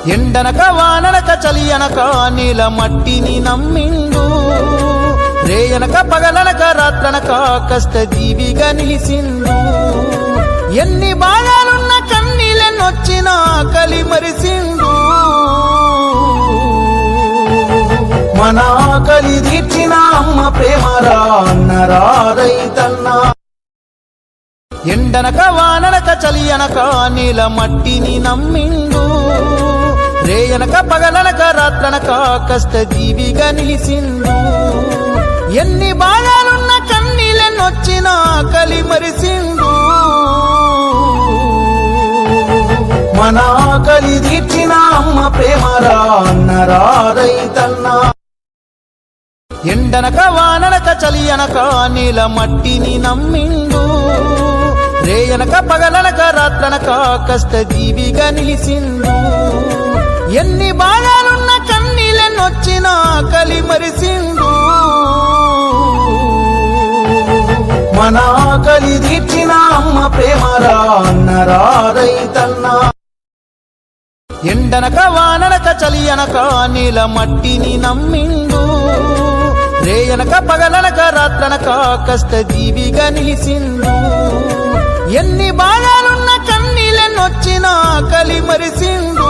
ఎండనక వాననక చలియనక నీల మట్టిని నమ్మిండు రేయనక పగలనక రాత్రనక కష్ట జీవిగా నిలిసిండు ఎన్ని బాధలున్న కన్నీళ్ళనొచ్చినా కలి మరిసిండు మన ఆకలి తీర్చిన అమ్మ ప్రేమరా అన్నరా రైతన్నా ఎండనక వాననక చలియనక నీల మట్టిని నమ్మిండు రేయనక పగలనక రాత్రనక కష్ట జీవిగా నిలిసిండు ఎన్ని బాధలున్న కన్నీళ్ళనొచ్చినా కలి మరిసిండు మన ఆకలి తీర్చిన అమ్మ ప్రేమరా అన్నరా రైతన్నా ఎండనక వాననక చలియనక నీల మట్టిని నమ్మిండు రేయనక పగలనక రాత్రనక కష్ట జీవిగా నిలిసిండు ఎన్ని బాధలున్న కన్నీళ్ళనొచ్చినా కలి మరిసిండు మన ఆకలి తీర్చిన అమ్మ ప్రేమరా అన్నరా రైతన్నా ఎండనక వాననక చలియనక నీల మట్టిని నమ్మిండు రేయనక పగలనక రాత్రనక కష్ట జీవిగా నిలిసిండు ఎన్ని బాధలున్న కన్నీళ్ళనొచ్చినా కలి మరిసిండు